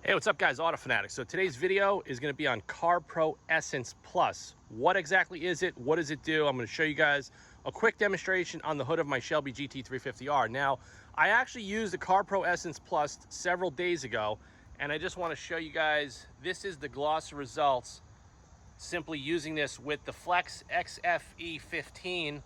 Hey, what's up guys, Auto Fanatics. So today's video is going to be on CarPro Essence Plus. What exactly is it? What does it do? I'm going to show you guys a quick demonstration on the hood of my Shelby GT350R. Now, I actually used the CarPro Essence Plus several days ago, and I just want to show you guys, this is the gloss results simply using this with the Flex XFE15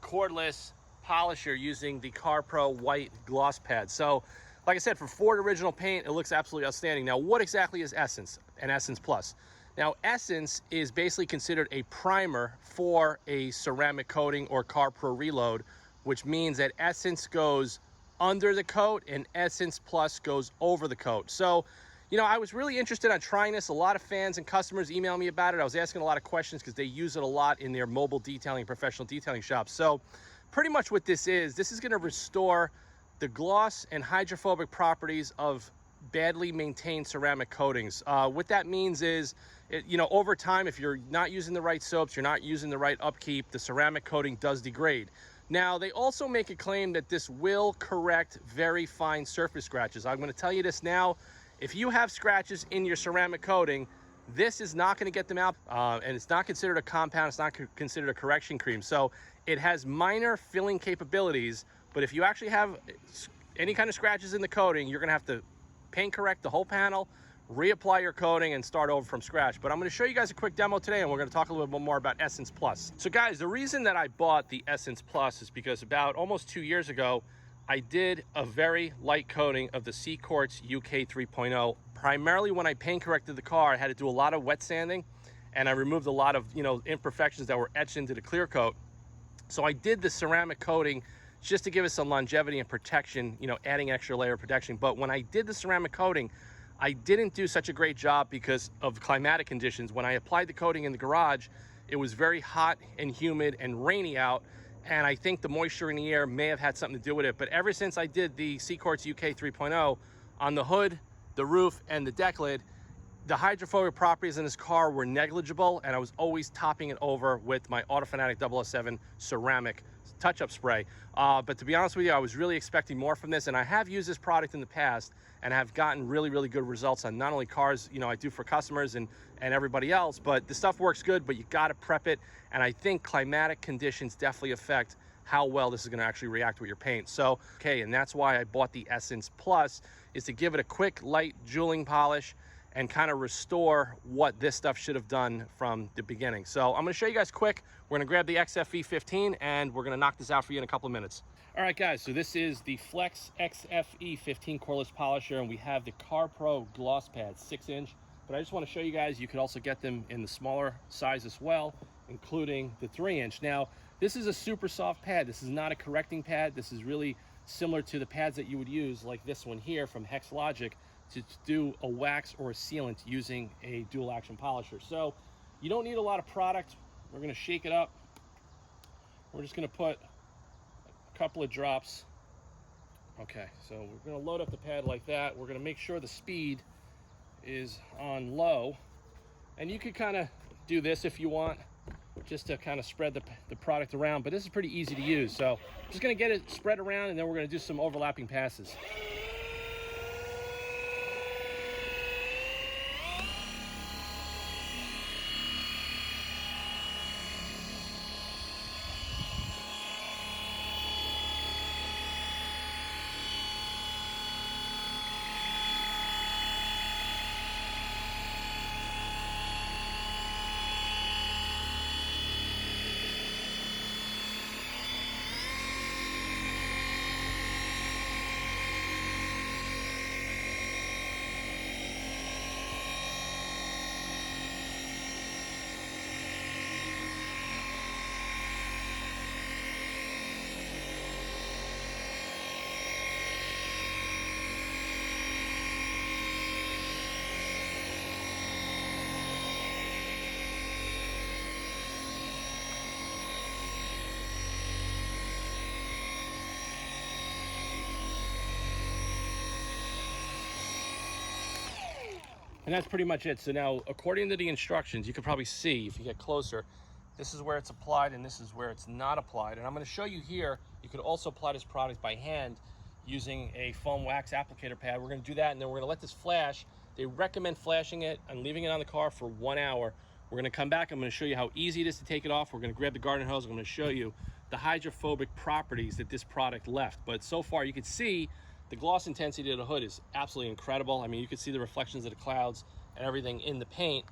cordless polisher using the CarPro white gloss pad. So like I said, for Ford original paint, it looks absolutely outstanding. Now, what exactly is Essence and Essence Plus? Now, Essence is basically considered a primer for a ceramic coating or CarPro reload, which means that Essence goes under the coat and Essence Plus goes over the coat. So, you know, I was really interested on trying this. A lot of fans and customers emailed me about it. I was asking a lot of questions because they use it a lot in their mobile detailing, professional detailing shops. So pretty much what this is going to restore the gloss and hydrophobic properties of badly maintained ceramic coatings. What that means is, over time, if you're not using the right soaps, you're not using the right upkeep, the ceramic coating does degrade. Now, they also make a claim that this will correct very fine surface scratches. I'm going to tell you this now. If you have scratches in your ceramic coating, this is not going to get them out, and it's not considered a compound. It's not considered a correction cream. So it has minor filling capabilities, but if you actually have any kind of scratches in the coating, you're going to have to paint correct the whole panel, reapply your coating, and start over from scratch. But I'm going to show you guys a quick demo today, and we're going to talk a little bit more about Essence Plus. So guys, the reason that I bought the Essence Plus is because about almost 2 years ago, I did a very light coating of the C-Quartz UK 3.0. Primarily when I paint corrected the car, I had to do a lot of wet sanding, and I removed a lot of imperfections that were etched into the clear coat. So I did the ceramic coating just to give it some longevity and protection, adding extra layer of protection. But when I did the ceramic coating, I didn't do such a great job because of climatic conditions. When I applied the coating in the garage, it was very hot and humid and rainy out, and I think the moisture in the air may have had something to do with it. But ever since I did the C-Quartz UK 3.0 on the hood, the roof, and the deck lid, the hydrophobic properties in this car were negligible, and I was always topping it over with my Auto Fanatic 007 ceramic touch-up spray. But to be honest with you, I was really expecting more from this, and I have used this product in the past and have gotten really, really good results on not only cars, I do for customers and everybody else, but the stuff works good, but you got to prep it. And I think climatic conditions definitely affect how well this is going to actually react with your paint. So, okay, and that's why I bought the Essence Plus, is to give it a quick, light jeweling polish and kind of restore what this stuff should have done from the beginning. So I'm going to show you guys quick. We're going to grab the XFE15 and we're going to knock this out for you in a couple of minutes. All right, guys, so this is the Flex XFE15 cordless polisher, and we have the CarPro gloss pad, 6-inch. But I just want to show you guys, you could also get them in the smaller size as well, including the 3-inch. Now, this is a super soft pad. This is not a correcting pad. This is really similar to the pads that you would use, like this one here from Hex Logic, to do a wax or a sealant using a dual action polisher. So you don't need a lot of product. We're going to shake it up. We're just going to put a couple of drops. Okay, so we're going to load up the pad like that. We're going to make sure the speed is on low, and you could kind of do this if you want, just to kind of spread the product around, but this is pretty easy to use. So I'm just going to get it spread around, and then we're going to do some overlapping passes. And that's pretty much it. So now, according to the instructions, you can probably see, if you get closer, this is where it's applied and this is where it's not applied. And I'm going to show you here, you could also apply this product by hand using a foam wax applicator pad. We're going to do that, and then we're going to let this flash. They recommend flashing it and leaving it on the car for 1 hour. We're gonna come back, I'm gonna show you how easy it is to take it off. We're gonna grab the garden hose, I'm gonna show you the hydrophobic properties that this product left. But so far you can see the gloss intensity of the hood is absolutely incredible. I mean, you can see the reflections of the clouds and everything in the paint.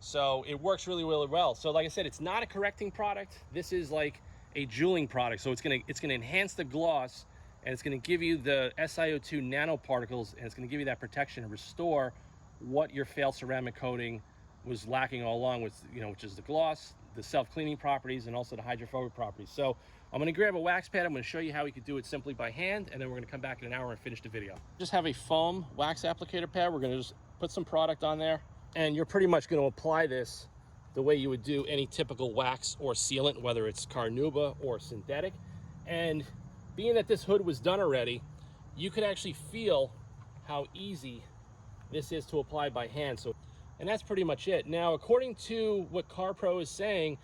So it works really, really well. So like I said, it's not a correcting product. This is like a jeweling product. So it's gonna enhance the gloss, and it's gonna give you the SiO2 nanoparticles, and it's gonna give you that protection and restore what your failed ceramic coating was lacking all along, with, which is the gloss, the self-cleaning properties, and also the hydrophobic properties. So I'm gonna grab a wax pad. I'm gonna show you how we could do it simply by hand, and then we're gonna come back in an hour and finish the video. Just have a foam wax applicator pad. We're gonna just put some product on there, and you're pretty much gonna apply this the way you would do any typical wax or sealant, whether it's carnauba or synthetic. And being that this hood was done already, you could actually feel how easy this is to apply by hand. And that's pretty much it. Now, according to what CarPro is saying,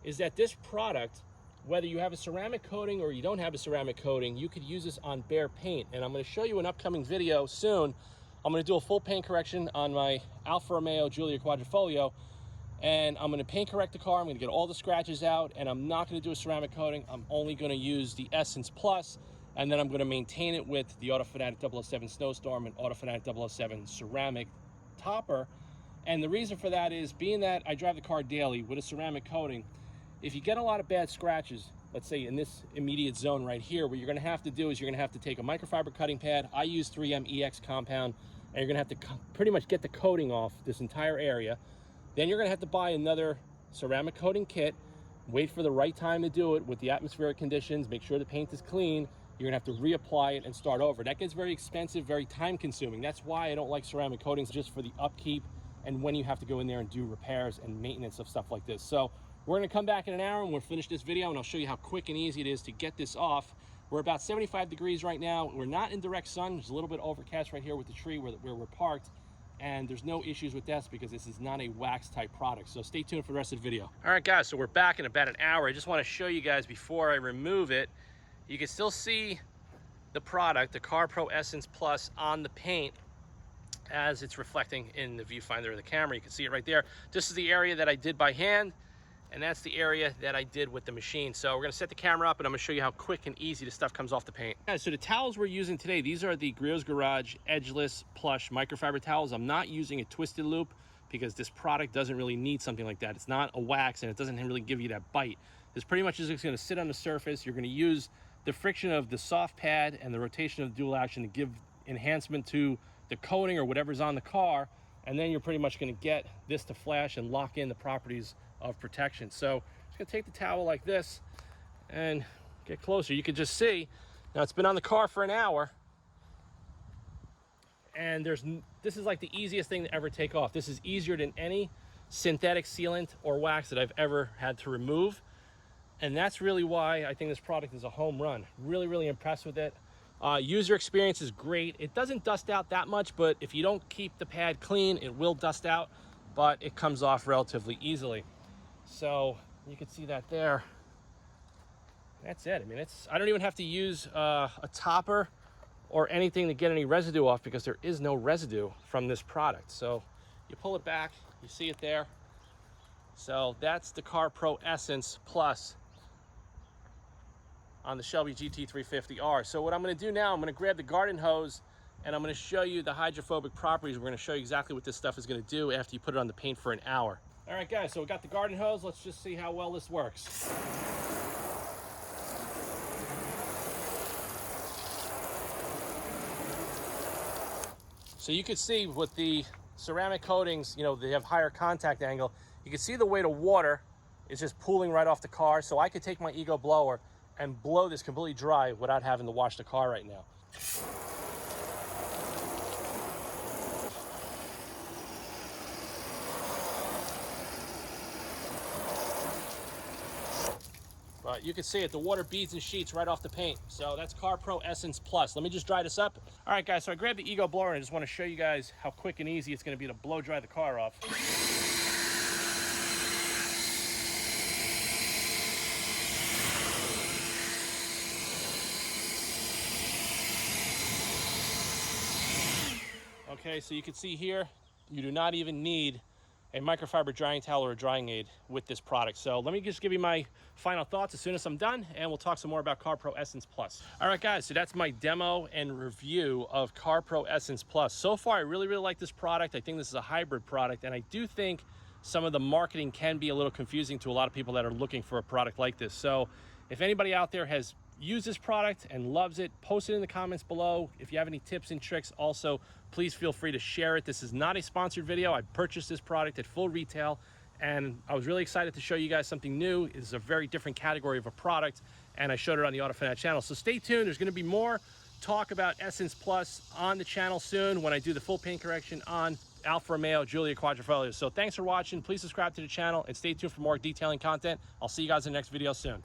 is that this product, whether you have a ceramic coating or you don't have a ceramic coating, you could use this on bare paint. And I'm gonna show you an upcoming video soon. I'm gonna do a full paint correction on my Alfa Romeo Giulia Quadrifoglio, and I'm gonna paint correct the car. I'm gonna get all the scratches out, and I'm not gonna do a ceramic coating. I'm only gonna use the Essence Plus, and then I'm gonna maintain it with the Autofanatic 007 Snowstorm and Autofanatic 007 ceramic topper. And the reason for that is, being that I drive the car daily with a ceramic coating, if you get a lot of bad scratches, let's say in this immediate zone right here, what you're gonna have to do is you're gonna have to take a microfiber cutting pad. I use 3M EX compound, and you're gonna have to pretty much get the coating off this entire area. Then you're gonna have to buy another ceramic coating kit, wait for the right time to do it with the atmospheric conditions, make sure the paint is clean. You're gonna have to reapply it and start over. That gets very expensive, very time consuming. That's why I don't like ceramic coatings, just for the upkeep and when you have to go in there and do repairs and maintenance of stuff like this. So we're gonna come back in an hour and we'll finish this video, and I'll show you how quick and easy it is to get this off. We're about 75 degrees right now. We're not in direct sun. There's a little bit overcast right here with the tree where we're parked, and there's no issues with this because this is not a wax type product. So stay tuned for the rest of the video. All right, guys, so we're back in about an hour. I just wanna show you guys before I remove it, you can still see the product, the CarPro Essence Plus, on the paint as it's reflecting in the viewfinder of the camera. You can see it right there. This is the area that I did by hand, and that's the area that I did with the machine. So we're gonna set the camera up, and I'm gonna show you how quick and easy the stuff comes off the paint. Yeah, so the towels we're using today, these are the Griot's Garage Edgeless Plush microfiber towels. I'm not using a twisted loop because this product doesn't really need something like that. It's not a wax, and it doesn't really give you that bite. This pretty much is just gonna sit on the surface. You're gonna use the friction of the soft pad and the rotation of the dual action to give enhancement to the coating or whatever's on the car, and then you're pretty much gonna get this to flash and lock in the properties of protection. So I'm just gonna take the towel like this and get closer. You can just see, now it's been on the car for an hour, and this is like the easiest thing to ever take off. This is easier than any synthetic sealant or wax that I've ever had to remove. And that's really why I think this product is a home run. Really, really impressed with it. User experience is great. It doesn't dust out that much, but if you don't keep the pad clean, it will dust out, but it comes off relatively easily. So you can see that there. That's it. I mean, I don't even have to use a topper or anything to get any residue off, because there is no residue from this product. So you pull it back, you see it there. So that's the CarPro Essence Plus on the Shelby GT350R. So what I'm gonna do now, I'm gonna grab the garden hose, and I'm gonna show you the hydrophobic properties. We're gonna show you exactly what this stuff is gonna do after you put it on the paint for an hour. All right, guys, so we got the garden hose. Let's just see how well this works. So you can see with the ceramic coatings, they have higher contact angle. You can see the weight of water is just pooling right off the car. So I could take my Ego blower and blow this completely dry without having to wash the car right now. But you can see it, the water beads and sheets right off the paint. So that's CarPro Essence Plus. Let me just dry this up. All right, guys, so I grabbed the Ego blower, and I just want to show you guys how quick and easy it's going to be to blow dry the car off. Okay, so you can see here, you do not even need a microfiber drying towel or a drying aid with this product. So let me just give you my final thoughts as soon as I'm done, and we'll talk some more about CarPro Essence Plus. All right, guys, so that's my demo and review of CarPro Essence Plus. So far, I really like this product. I think this is a hybrid product, and I do think some of the marketing can be a little confusing to a lot of people that are looking for a product like this. So if anybody out there has used this product and loves it, post it in the comments below. If you have any tips and tricks, also please feel free to share it. This is not a sponsored video. I purchased this product at full retail, and I was really excited to show you guys something new. It's a very different category of a product, and I showed it on the AutoFanatic channel. So stay tuned. There's going to be more talk about Essence Plus on the channel soon when I do the full paint correction on Alfa Romeo Giulia Quadrifoglio. So thanks for watching. Please subscribe to the channel and stay tuned for more detailing content. I'll see you guys in the next video soon.